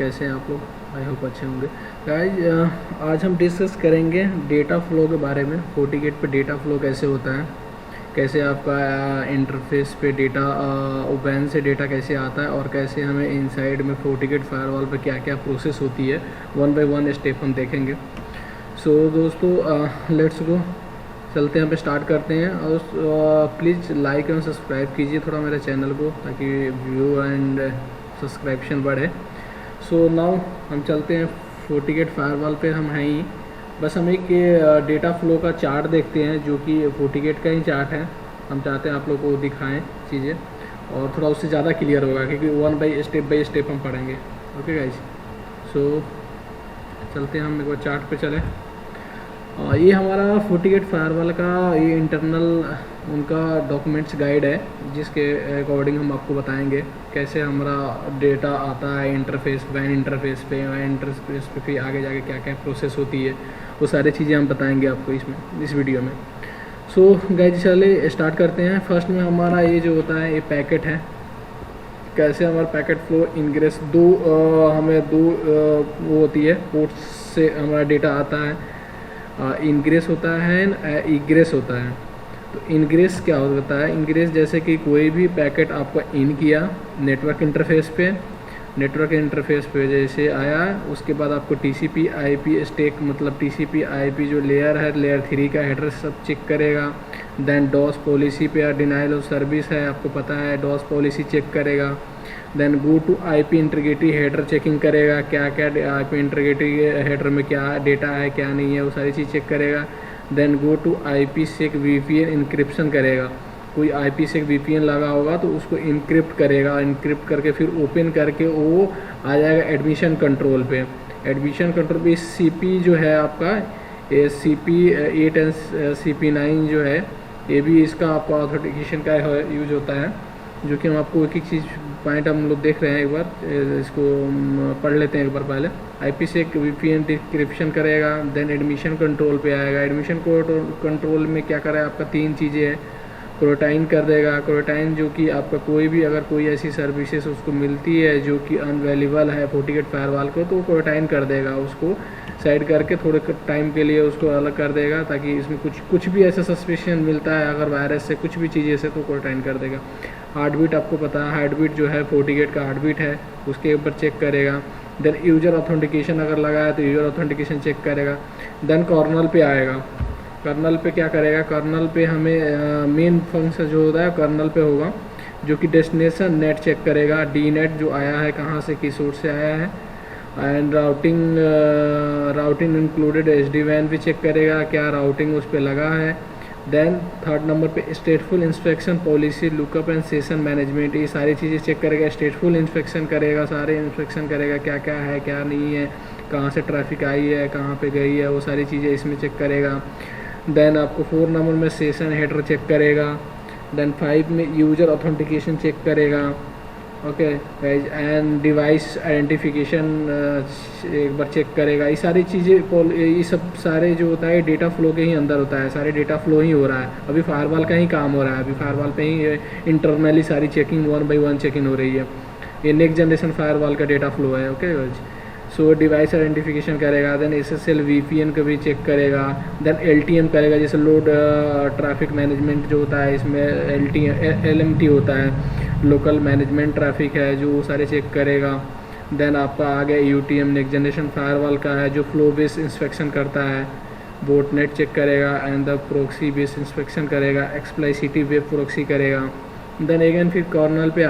कैसे हैं आप लोग? आई होप अच्छे होंगे। गाइज आज हम डिस्कस करेंगे डेटा फ्लो के बारे में। FortiGate पे डेटा फ्लो कैसे होता है, कैसे आपका इंटरफेस पे डेटा ओपन से डेटा कैसे आता है, और कैसे हमें इनसाइड में FortiGate फायरवॉल पे क्या क्या प्रोसेस होती है, वन बाय वन स्टेप हम देखेंगे। सो दोस्तों लेट्स गो, चलते हैं, पे स्टार्ट करते हैं। और प्लीज़ लाइक एंड सब्सक्राइब कीजिए थोड़ा मेरे चैनल को, ताकि व्यू एंड सब्सक्रिप्शन बढ़े। सो नाउ हम चलते हैं FortiGate फायरवॉल पे। हम हैं ही, बस हम एक डेटा फ्लो का चार्ट देखते हैं, जो कि FortiGate का ही चार्ट है। हम चाहते हैं आप लोग को दिखाएं चीज़ें, और थोड़ा उससे ज़्यादा क्लियर होगा, क्योंकि वन बाय स्टेप हम पढ़ेंगे। ओके गाइज, सो चलते हैं, हम एक बार चार्ट पे चलें। ये हमारा FortiGate फायरवॉल का ये इंटरनल उनका डॉक्यूमेंट्स गाइड है, जिसके अकॉर्डिंग हम आपको बताएंगे कैसे हमारा डेटा आता है इंटरफेस पे फिर आगे जाके क्या क्या प्रोसेस होती है, वो सारी चीज़ें हम बताएंगे आपको इस वीडियो में। सो गाइज चले स्टार्ट करते हैं। फर्स्ट में हमारा ये जो होता है, ये पैकेट है। कैसे हमारा पैकेट फ्लो इनग्रेस हमें दो वो होती है, पोर्ट्स से हमारा डेटा आता है। इनग्रेस होता है, इग्रेस होता है। तो इनग्रेस क्या होता है? इनग्रेस जैसे कि कोई भी पैकेट आपका इन किया नेटवर्क इंटरफेस पे जैसे आया, उसके बाद आपको TCP IP स्टैक, मतलब TCP IP जो लेयर है, लेयर 3 का हेडर सब चेक करेगा। देन डॉस पॉलिसी पे या डिनाइल ऑफ सर्विस है, आपको पता है, डॉस पॉलिसी चेक करेगा। Then go to IP integrity header checking करेगा, क्या क्या IP इंटीग्रिटी हेडर में क्या डेटा है क्या नहीं है, वो सारी चीज़ चेक करेगा। Then go to IPsec VPN encryption करेगा। कोई IPsec VPN लगा होगा तो उसको इंक्रिप्ट करेगा, इंक्रिप्ट करके फिर ओपन करके वो आ जाएगा एडमिशन कंट्रोल पे। एडमिशन कंट्रोल पे CP जो है आपका, ये CP8 एंड CP9 जो है, ये भी इसका आपका ऑथेंटिकेशन का यूज होता है, जो कि हम आपको एक एक चीज़ पॉइंट हम लोग देख रहे हैं। एक बार इसको पढ़ लेते हैं एक बार पहले। IPsec VPN डिक्रिप्शन करेगा, देन एडमिशन कंट्रोल पे आएगा। एडमिशन कंट्रोल में क्या करेगा, आपका 3 चीज़ें हैं। क्रोटाइन कर देगा, क्रोटाइन जो कि आपका कोई भी अगर कोई ऐसी सर्विसेज उसको मिलती है जो कि अनवेलेबल है FortiGate फायरवॉल को, तो वो क्रोटाइन कर देगा, उसको साइड करके थोड़े टाइम के लिए उसको अलग कर देगा, ताकि इसमें कुछ भी ऐसा सस्पेशन मिलता है अगर वायरस से, कुछ भी चीज़ें से, तो क्रोटाइन कर देगा। हार्ट बीट आपको पता है, हार्ट बीट जो है FortiGate का हार्ट बीट है, उसके ऊपर चेक करेगा। देन यूज़र ऑथेंटिकेशन अगर लगा है तो यूज़र ऑथेंटिकेशन चेक करेगा। देन कर्नल पे आएगा। कर्नल पे क्या करेगा? कर्नल पे हमें मेन फंक्शन जो होता है कर्नल पे होगा, जो कि डेस्टिनेशन नेट चेक करेगा, DNET जो आया है, कहाँ से किस सोर्स से आया है। एंड राउटिंग इंक्लूडेड SD-WAN भी चेक करेगा, क्या राउटिंग उस पर लगा है। देन 3rd नंबर पे stateful inspection policy, lookup and session management, ये सारी चीज़ें चेक करेगा। स्टेटफुल इंस्पेक्शन करेगा, सारे इंस्पेक्शन करेगा, क्या क्या है क्या नहीं है, कहाँ से ट्रैफिक आई है, कहाँ पे गई है, वो सारी चीज़ें इसमें चेक करेगा। देन आपको 4 नंबर में सेशन हेडर चेक करेगा। देन 5 में यूज़र ऑथेंटिकेशन चेक करेगा। Okay guys, and device identification एक बार चेक करेगा। ये सारी चीज़ें, ये सब सारे जो होता है डेटा फ्लो के ही अंदर होता है, सारे डेटा फ्लो ही हो रहा है। अभी फायरवॉल का ही काम हो रहा है, अभी फायरवॉल पे ही इंटरनली सारी checking one by one checking हो रही है। ये नेक्स्ट जनरेशन फायरवॉल का डेटा फ्लो है। ओके गाइज, सो डिवाइस आइडेंटिफिकेशन करेगा। देन SSL VPN का भी चेक करेगा। देन LTM करेगा, जैसे लोड ट्रैफिक मैनेजमेंट जो होता है, इसमें LMT होता है, लोकल मैनेजमेंट ट्रैफिक है, जो वो सारे चेक करेगा। देन आपका आ गया UTM नेक्स्ट जनरेशन फायरवॉल का है, जो फ्लो बेस्ड इंस्पेक्शन करता है। बोटनेट चेक करेगा and the proxy based inspection करेगा। एक्सप्लिसिटी वेब प्रोक्सी करेगा। देन अगेन फिर कर्नल पे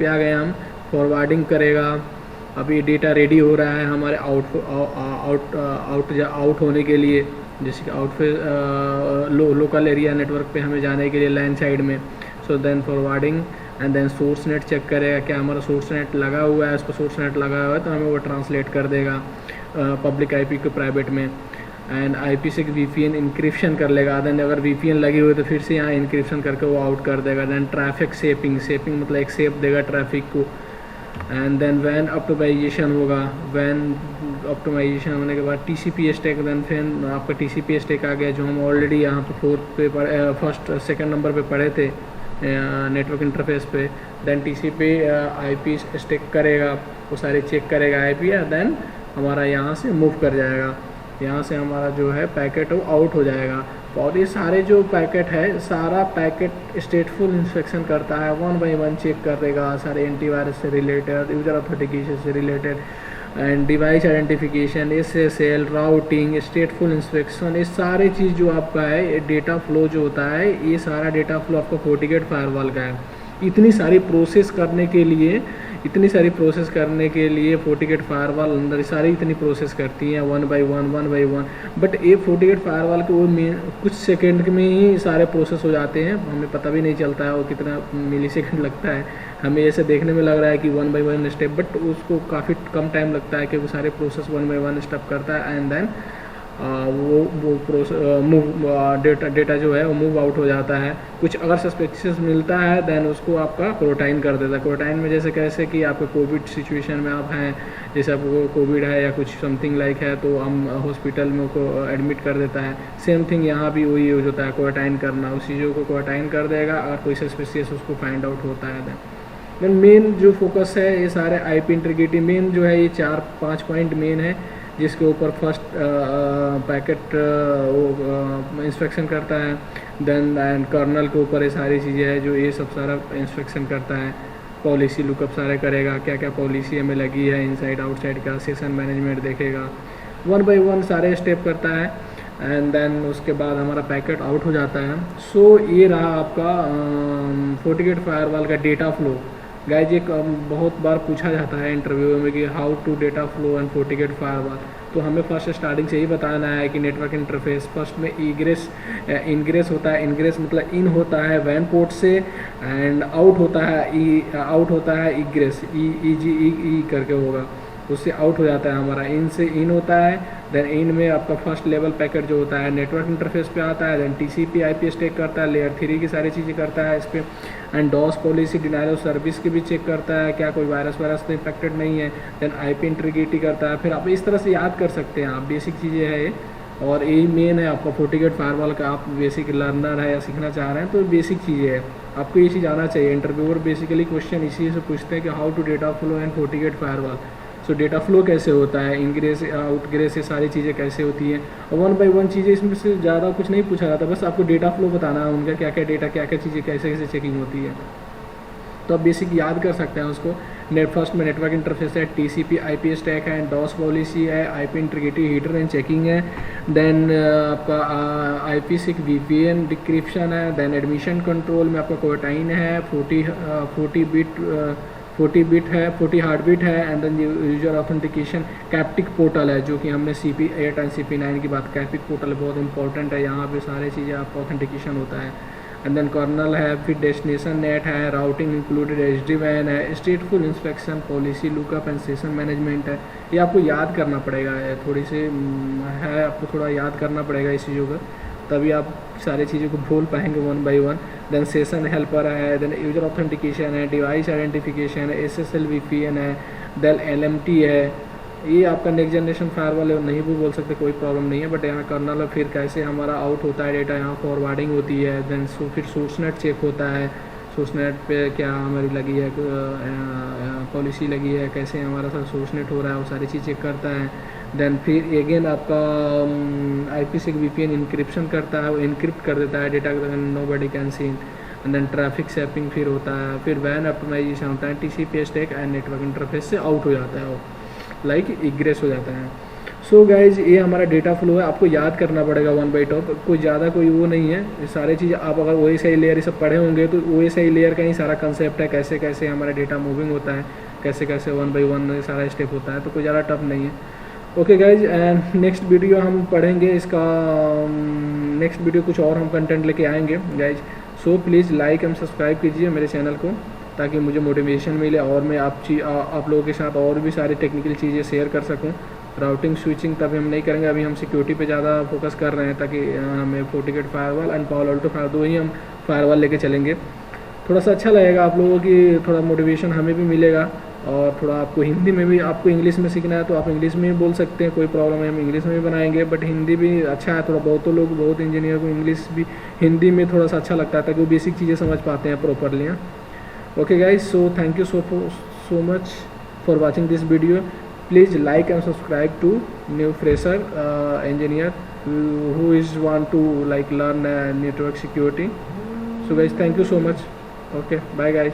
आ गए हम, फॉरवर्डिंग करेगा। अभी डेटा रेडी हो रहा है हमारे आउट होने के लिए, जैसे कि आउट पे लोकल एरिया नेटवर्क पे हमें जाने के लिए लैंड साइड में। So then forwarding and then source NAT check करेगा, क्या हमारा सोर्स नेट लगा हुआ है, उसको सोर्स नेट लगा हुआ है तो हमें वो ट्रांसलेट कर देगा पब्लिक IP को प्राइवेट में। एंड IPsec VPN इंक्रिप्शन कर लेगा। देन अगर VPN लगी हुई तो फिर से यहाँ इंक्रिप्शन करके वो आउट कर देगा। देन ट्रैफिक सेपिंग मतलब एक सेप देगा ट्रैफिक को। एंड देन वैन ऑप्टिमाइजेशन होगा। वैन ऑप्टिमाइजेशन होने के बाद TCP स्टैक, देन फिर आपका TCP स्टैक आ गया, जो हम ऑलरेडी यहाँ पे फर्स्ट सेकंड नंबर पे पढ़े थे नेटवर्क इंटरफेस पे। देन TCP IP स्टैक करेगा। वो सारे चेक करेगा आईपी है, देन हमारा यहाँ से मूव कर जाएगा, यहाँ से हमारा जो है पैकेट वो आउट हो जाएगा। और ये सारे जो पैकेट है, सारा पैकेट स्टेटफुल इंस्पेक्शन करता है, 1 बाय 1 चेक करेगा, सारे एंटीवायरस से रिलेटेड, यूजर ऑथेंटिकेशन से related and device identification, SSL, routing, स्टेटफुल inspection, ये सारी चीज़ जो आपका है डेटा फ्लो जो होता है, ये सारा डेटा फ्लो आपका FortiGate फायरवॉल का है। इतनी सारी प्रोसेस करने के लिए FortiGate फायरवॉल अंदर सारी इतनी प्रोसेस करती हैं 1 बाय 1, बट ये FortiGate फायरवॉल के वो कुछ सेकंड में ही सारे प्रोसेस हो जाते हैं, हमें पता भी नहीं चलता है वो कितना मिली सेकेंड लगता है। हमें ऐसे देखने में लग रहा है कि 1 बाय 1 स्टेप, बट उसको काफ़ी कम टाइम लगता है कि वो सारे प्रोसेस 1 बाय 1 स्टेप करता है एंड देन वो प्रोसेस डेटा जो है वो मूव आउट हो जाता है। कुछ अगर सस्पेक्शियस मिलता है देन उसको आपका क्वारंटाइन कर देता है। क्वारंटाइन में जैसे कैसे कि आपके कोविड सिचुएशन में आप हैं, जैसे आपको कोविड है या कुछ समथिंग लाइक है तो हम हॉस्पिटल में को एडमिट कर देता है। सेम थिंग यहाँ भी वही यूज होता है, क्वारंटाइन करना, उस चीज़ों को क्वारंटाइन कर देगा अगर कोई सस्पेक्शियस उसको फाइंड आउट होता है देन मेन जो फोकस है ये सारे आईपी इंटीग्रिटी मेन जो है ये 4-5 पॉइंट मेन है, जिसके ऊपर फर्स्ट पैकेट इंस्पेक्शन करता है, देन एंड कर्नल के ऊपर ये सारी चीज़ें हैं जो ये सब सारा इंस्पेक्शन करता है। पॉलिसी लुकअप सारे करेगा, क्या क्या पॉलिसी हमें लगी है इनसाइड आउटसाइड का, सेशन मैनेजमेंट देखेगा, 1 बाय 1 सारे स्टेप करता है एंड देन उसके बाद हमारा पैकेट आउट हो जाता है। सो ये रहा आपका FortiGate फायरवॉल का डेटा फ्लो। गाइज एक बहुत बार पूछा जाता है इंटरव्यू में कि how to data flow and FortiGate firewall, तो हमें फर्स्ट स्टार्टिंग से ही बताना है कि नेटवर्क इंटरफेस फर्स्ट में इनग्रेस होता है, इनग्रेस मतलब इन होता है वैन पोर्ट से एंड आउट होता है इग्रेस, ई करके होगा, उससे आउट हो जाता है हमारा, इन से इन होता है, देन इन में आपका फर्स्ट लेवल पैकेट जो होता है नेटवर्क इंटरफेस पे आता है, देन TCP IP स्टेक करता है, लेयर 3 की सारी चीज़ें करता है इस पर and DoS policy denial of service की भी चेक करता है, क्या कोई वायरस तो इन्फेक्टेड नहीं है, देन IP इंटीग्रिटी करता है। फिर आप इस तरह से याद कर सकते हैं, आप बेसिक चीज़ें हैं ये, और यही मेन है आपका FortiGate फायरवॉल का। आप बेसिक लर्नर है या सीखना चाह रहे हैं तो बेसिक चीज़ें है, आपको ये चीज़ आना चाहिए। इंटरव्यूअर बेसिकली क्वेश्चन इसी से पूछते हैं कि how to data flow and FortiGate firewall. So data flow कैसे होता है, इनग्रेस आउटग्रेस ये सारी चीज़ें कैसे होती हैं, और 1 बाय 1 चीज़ें इसमें से ज़्यादा कुछ नहीं पूछा जाता, बस आपको डेटा फ्लो बताना है उनका, क्या क्या डेटा क्या क्या चीज़ें कैसे कैसे चेकिंग होती है, तो आप बेसिक याद कर सकते हैं उसको। फर्स्ट में नेटवर्क इंटरफेस है, TCP IP स्टैक है, डॉस पॉलिसी है, IP integrity header and checking है, देन आपका IPsec VPN डिक्रिप्शन है, देन एडमिशन कंट्रोल में आपका क्वारंटाइन है, 40 हार्टबीट है and then user authentication captive portal है, जो कि हमने CP8 एंड CP9 की बात, कैप्टिक पोर्टल बहुत इंपॉर्टेंट है, यहाँ पे सारी चीज़ें आपका ऑथेंटिकेशन होता है। एंड देन कर्नल है, फिर डेस्टिनेशन नेट है, राउटिंग इंक्लूडेड SD-WAN है, stateful inspection, policy lookup and session management है। ये आपको याद करना पड़ेगा, थोड़ी सी है, आपको थोड़ा याद करना पड़ेगा इस चीज़ों का, तभी आप सारी चीज़ों को बोल पाएंगे 1 बाय 1। देन सेशन हेल्पर है, देन यूजर ऑथेंटिकेशन है, डिवाइस आइडेंटिफिकेशन है, SSL VPN है, देन LMT है। ये आपका नेक्स्ट जनरेशन फायरवॉल नहीं भी बोल सकते, कोई प्रॉब्लम नहीं है, बट यहाँ कर्नल फिर कैसे हमारा आउट होता है डेटा, यहाँ फॉरवर्डिंग होती है, देन फिर सोर्सनेट चेक होता है, सोर्सनेट पे क्या हमारी लगी है पॉलिसी लगी है, कैसे हमारा सब सोर्सनेट हो रहा है, वो सारी चीज़ चेक करता है। देन फिर अगेन आपका IPsec VPN इंक्रिप्शन करता है, वो इनक्रिप्ट कर देता है data, nobody can see, and then traffic shaping फिर होता है, फिर वैन ऑप्टिमाइजेशन होता है, TCP stack and network interface से आउट हो जाता है, वो लाइक इग्रेस हो जाता है। सो गाइज ये हमारा डेटा फ्लो है, आपको याद करना पड़ेगा 1 बाय टॉप, कोई ज़्यादा कोई वो नहीं है, ये सारी चीज़ आप अगर OSI लेयर ये सब पढ़े होंगे तो OSI लेयर का ही सारा कंसेप्ट है, कैसे कैसे हमारा डेटा मूविंग होता है, कैसे कैसे 1 बाय 1 सारा स्टेप होता है, तो कोई ज़्यादा टफ नहीं है। Okay guys, and next video हम पढ़ेंगे इसका, नेक्स्ट वीडियो कुछ और हम कंटेंट लेके आएंगे guys. So please like and subscribe कीजिए मेरे चैनल को, ताकि मुझे मोटिवेशन मिले और मैं आप लोगों के साथ और भी सारी टेक्निकल चीज़ें शेयर कर सकूं। राउटिंग स्विचिंग तभी हम नहीं करेंगे, अभी हम सिक्योरिटी पे ज़्यादा फोकस कर रहे हैं, ताकि हमें FortiGate फायरवॉल एंड पालो अल्टो फायर 2 ही हम फायरवॉल लेके चलेंगे। थोड़ा सा अच्छा लगेगा आप लोगों की, थोड़ा मोटिवेशन हमें भी मिलेगा, और थोड़ा आपको हिंदी में भी, आपको इंग्लिश में सीखना है तो आप इंग्लिश में भी बोल सकते हैं, कोई प्रॉब्लम है, हम इंग्लिश में भी बनाएंगे, बट हिंदी भी अच्छा है थोड़ा, बहुत इंजीनियर को इंग्लिश भी हिंदी में थोड़ा सा अच्छा लगता है, ताकि वो बेसिक चीज़ें समझ पाते हैं properly. Okay guys, so thank you so much. for watching this video. Please like and subscribe to new fresher engineer who is want to like learn network security. So guys, thank you so much. Okay, bye guys.